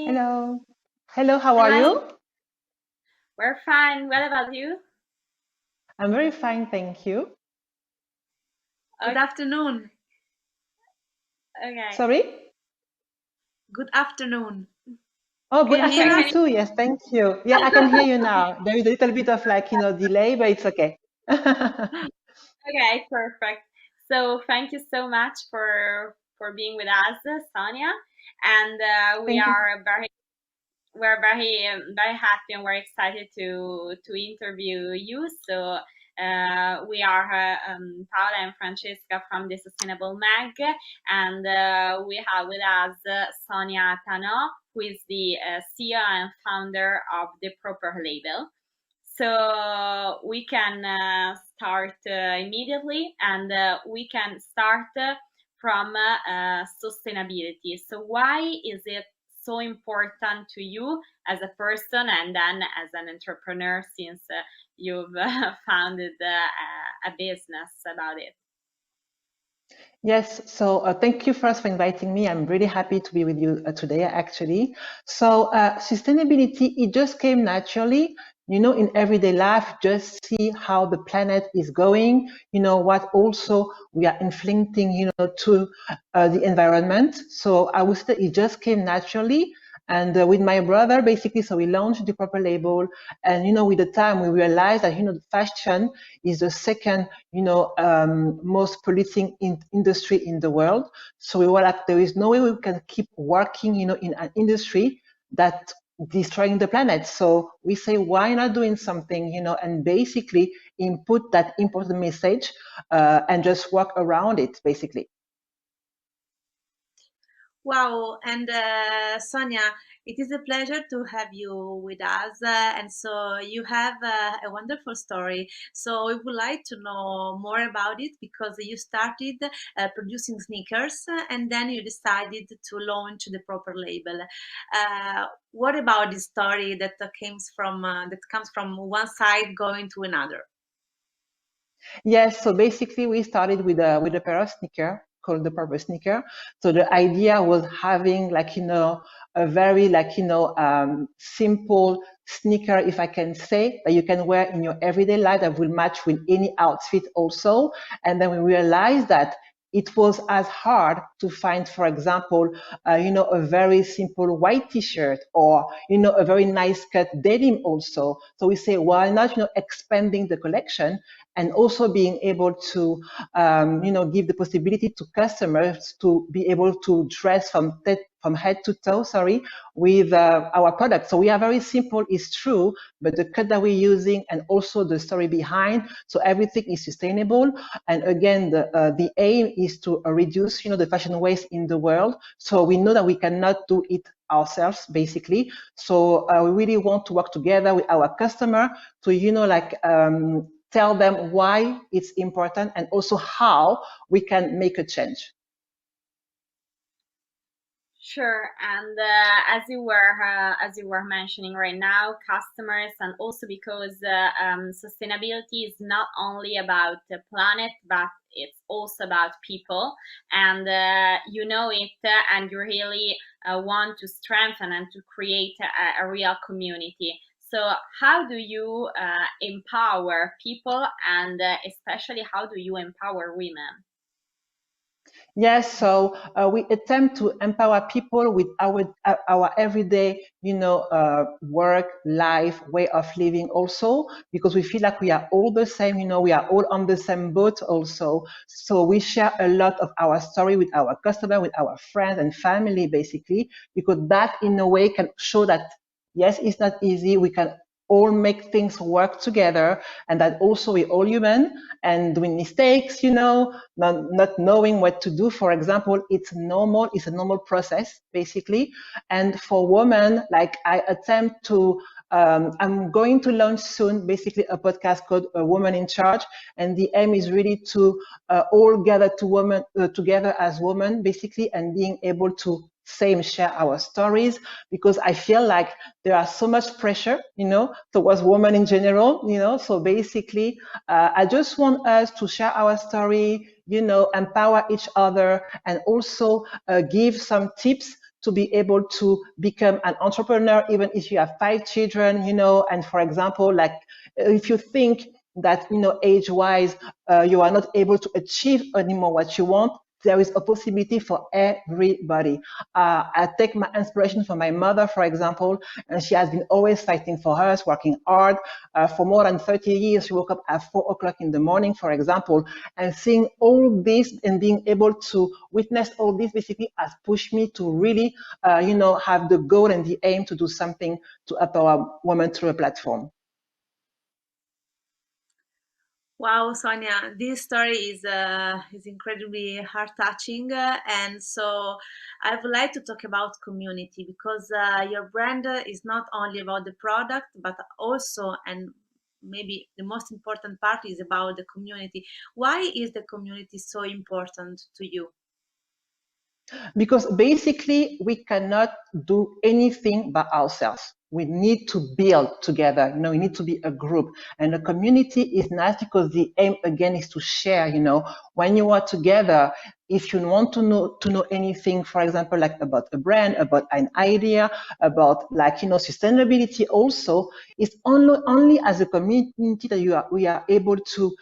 Hello. Hello, how are Hi, you? we're fine. What about you? I'm very fine, thank you. Good Okay. afternoon. Okay. Sorry? Good afternoon. Oh, Can good you hear afternoon Can us? too. Yes, thank you. Yeah, I can hear you now. There is a little bit of delay, but it's okay. okay, perfect. So thank you so much for being with us, Sonia. And we Thank you. are very happy and very excited to interview you. So we are Paola and Francesca from the Sustainable Mag, and we have with us Sonia Tanoh, who is the CEO and founder of the Proper Label. So we can start immediately, and we can start from sustainability. So why is it so important to you as a person and then as an entrepreneur, since you've founded a business about it? Yes, so thank you first for inviting me. I'm really happy to be with you today, actually. So, sustainability, it just came naturally, in everyday life, just see how the planet is going, what also we are inflicting, to the environment. So, I would say it just came naturally. And with my brother, basically, so we launched the Proper Label. And, with the time, we realized that, fashion is the second most polluting industry in the world. So we were like, there is no way we can keep working, in an industry that destroying the planet. So we say, why not doing something, and basically input that important message and just work around it, basically. Wow. And Sonia, it is a pleasure to have you with us. And so you have a wonderful story. So we would like to know more about it because you started producing sneakers and then you decided to launch the Proper Label. What about this story that comes from one side going to another? Yes, so basically we started with a pair of sneaker called the Purple Sneaker. So the idea was having a very simple sneaker, if I can say, that you can wear in your everyday life that will match with any outfit also. And then we realized that it was as hard to find, for example, a very simple white T-shirt or, a very nice cut denim also. So we say, why not, expanding the collection and also being able to, give the possibility to customers to be able to dress from head to toe, with our product. So we are very simple, it's true, but the cut that we're using and also the story behind, so everything is sustainable. And again, the aim is to reduce, the fashion waste in the world. So we know that we cannot do it ourselves, basically. So we really want to work together with our customer to, tell them why it's important and also how we can make a change. Sure, and as you were mentioning right now, customers, and also because sustainability is not only about the planet, but it's also about people, and you know it, and you really want to strengthen and to create a real community. So, how do you empower people, and especially how do you empower women? Yes, so we attempt to empower people with our everyday, work, life, way of living also, because we feel like we are all the same, we are all on the same boat also. So we share a lot of our story with our customer, with our friends and family, basically, because that in a way can show that, yes, it's not easy. We can all make things work together and that also we're all human and doing mistakes, not knowing what to do, for example, it's normal. It's a normal process, basically. And for women, like I attempt to, I'm going to launch soon, basically a podcast called A Woman in Charge. And the aim is really to all gather together as women, basically, and being able to same share our stories, because I feel like there are so much pressure, towards women in general, so basically I just want us to share our story, empower each other, and also give some tips to be able to become an entrepreneur, even if you have 5 children, and for example, like if you think that, age-wise, you are not able to achieve anymore what you want, there is a possibility for everybody. I take my inspiration from my mother, for example, and she has been always fighting for us, working hard. For more than 30 years, she woke up at 4 o'clock in the morning, for example, and seeing all this and being able to witness all this basically has pushed me to really, have the goal and the aim to do something to empower women through a platform. Wow, Sonia, this story is incredibly heart touching, and so I would like to talk about community because your brand is not only about the product, but also, and maybe the most important part is about the community. Why is the community so important to you? Because basically we cannot do anything by ourselves. We need to build together. We need to be a group, and a community is nice because the aim again is to share. When you are together, if you want to know anything, for example, like about a brand, about an idea, about sustainability, also, it's only as a community that we are able to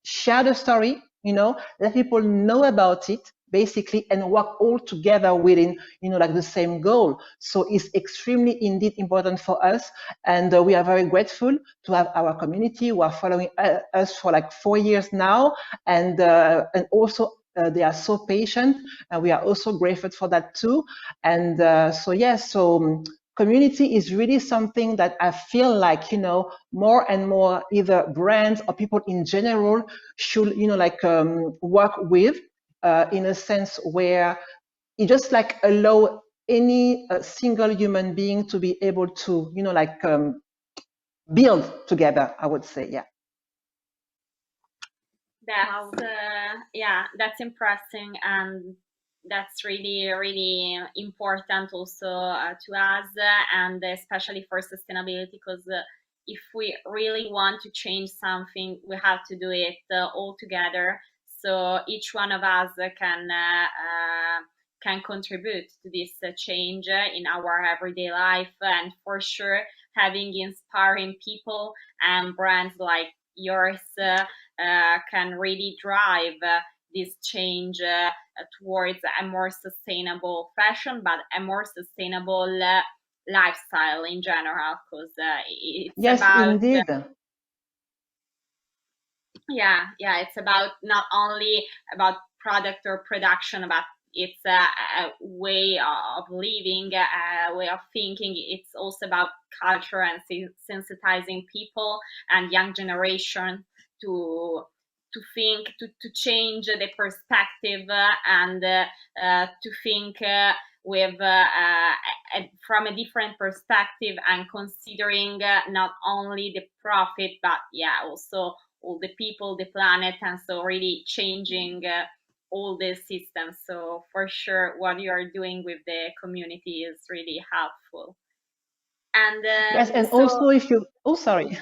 share the story, let people know about it basically, and work all together within the same goal. So it's extremely indeed important for us, and we are very grateful to have our community who are following us for 4 years now, and also they are so patient, and we are also grateful for that too. And community is really something that I feel like, more and more either brands or people in general should, work with, in a sense where it just allow any single human being to be able to, build together, I would say, yeah. Wow. That's impressive, and that's really really important also to us, and especially for sustainability, because if we really want to change something, we have to do it all together, so each one of us can contribute to this change in our everyday life. And for sure, having inspiring people and brands like yours can really drive this change towards a more sustainable fashion, but a more sustainable lifestyle in general, because it's Yes, about indeed. it's about not only about product or production, but it's a way of living, a way of thinking. It's also about culture and sensitizing people and young generation to think, to change the perspective, and to think with from a different perspective, and considering not only the profit, but also all the people, the planet, and so really changing all the systems. So for sure, what you are doing with the community is really helpful. And Yes, and also if you, oh, sorry.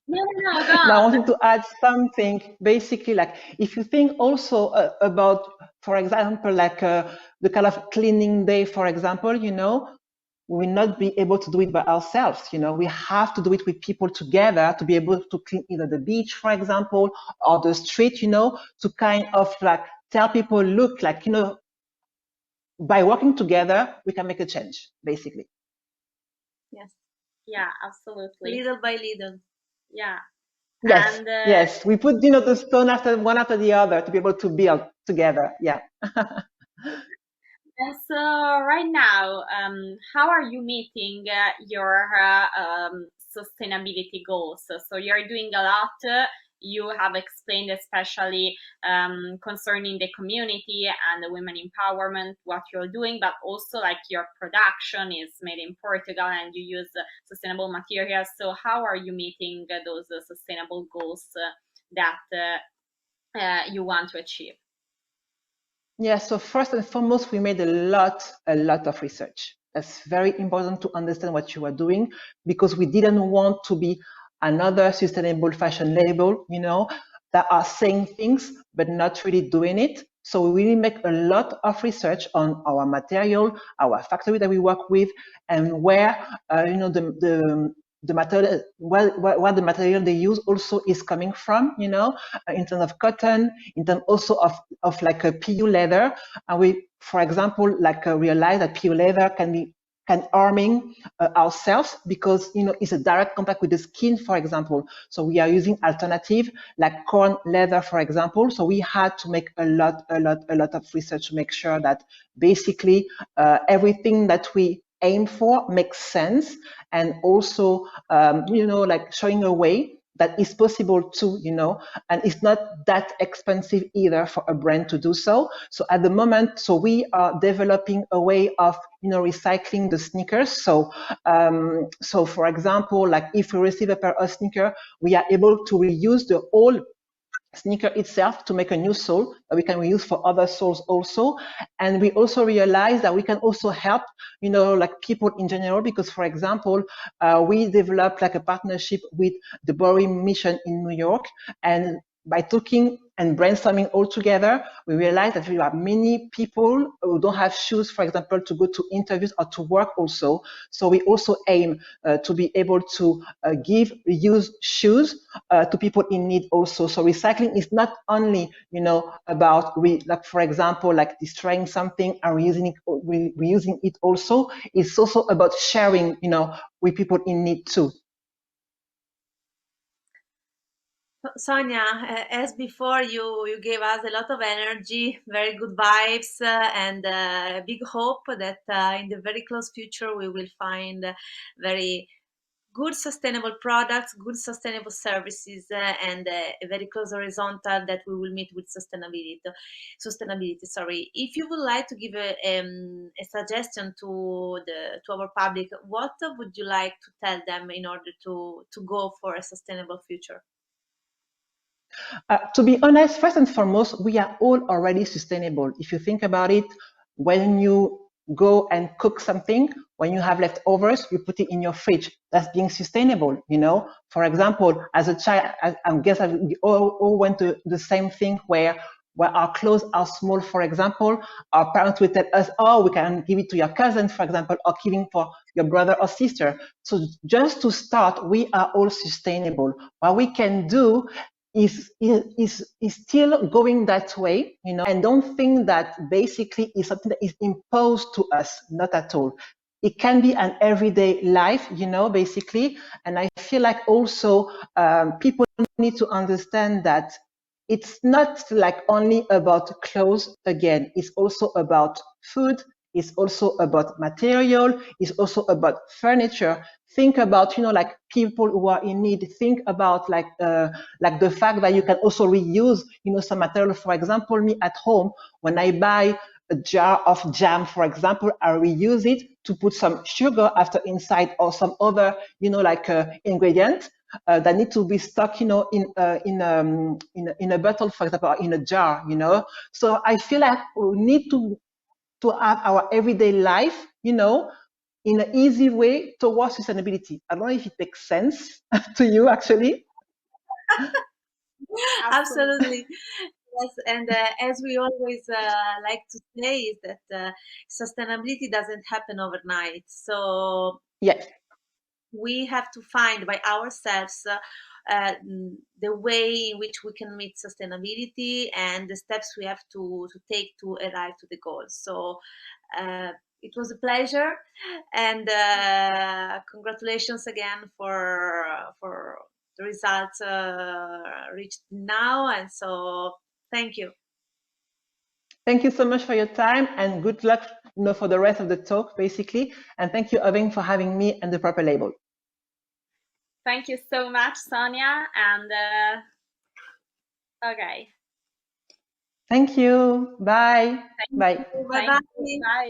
No, go Now, I on. wanted to add something. Basically, if you think also about, for example, the kind of cleaning day, for example, we will not be able to do it by ourselves. We have to do it with people together to be able to clean either the beach, for example, or the street, to kind of tell people, look, by working together, we can make a change, basically. Yes. Yeah, absolutely. Little by little. Yeah. Yes, And yes. We put, the stone one after the other to be able to build together. Yeah. And so right now, how are you meeting your sustainability goals? So you're doing a lot. You have explained, especially concerning the community and the women empowerment, what you're doing, but also your production is made in Portugal and you use sustainable materials. So how are you meeting those sustainable goals that you want to achieve? Yeah, so first and foremost, we made a lot of research. That's very important to understand what you are doing, because we didn't want to be another sustainable fashion label, that are saying things but not really doing it. So we really make a lot of research on our material, our factory that we work with, and where the material, what the material they use also is coming from, in terms of cotton, in terms also of like a PU leather. And we, for example, like realize that PU leather can harming ourselves because it's a direct contact with the skin, for example. So we are using alternative like corn leather, for example. So we had to make a lot of research to make sure that basically everything that we aim for makes sense, and also like showing a way that is possible too, and it's not that expensive either for a brand to do so. So at the moment, so we are developing a way of recycling the sneakers. So so for example, like if we receive a pair of sneaker, we are able to reuse the old sneaker itself to make a new sole that we can reuse for other soles also. And we also realize that we can also help like people in general, because for example we developed like a partnership with the Boring Mission in New York, and by talking and brainstorming all together, we realized that there are many people who don't have shoes, for example, to go to interviews or to work also. So we also aim to be able to give reused shoes to people in need also. So recycling is not only, about like for example, like destroying something and reusing it also. It's also about sharing, with people in need too. Sonia, as before, you gave us a lot of energy, very good vibes, and a big hope that in the very close future we will find very good sustainable products, good sustainable services, and a very close horizontal that we will meet with sustainability. Sustainability. Sorry. If you would like to give a suggestion to our public, what would you like to tell them in order to go for a sustainable future? To be honest, first and foremost, we are all already sustainable. If you think about it, when you go and cook something, when you have leftovers, you put it in your fridge. That's being sustainable, For example, as a child, I guess we all went to the same thing where our clothes are small, for example, our parents will tell us, oh, we can give it to your cousin, for example, or giving for your brother or sister. So just to start, we are all sustainable. What we can do is still going that way, and don't think that basically is something that is imposed to us, not at all. It can be an everyday life, basically. And I feel like also people need to understand that it's not like only about clothes again, it's also about food, it's also about material, it's also about furniture. Think about, like people who are in need. Think about like the fact that you can also reuse, some material. For example, me at home, when I buy a jar of jam, for example, I reuse it to put some sugar after inside, or some other, ingredient that need to be stuck, in a bottle, for example, or in a jar, So I feel like we need to have our everyday life, in an easy way towards sustainability. I don't know if it makes sense to you, actually. Absolutely. Yes, and as we always like to say, is that sustainability doesn't happen overnight. So Yes. we have to find by ourselves the way in which we can meet sustainability and the steps we have to take to arrive to the goals. So it was a pleasure, and congratulations again for the results reached now. And so thank you. Thank you so much for your time, and good luck, for the rest of the talk, basically. And thank you, Irving, for having me and the Proper Label. Thank you so much, Sonia. And okay. Thank you. Bye. Bye. Bye bye. Bye.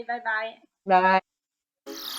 Bye. Bye. Bye.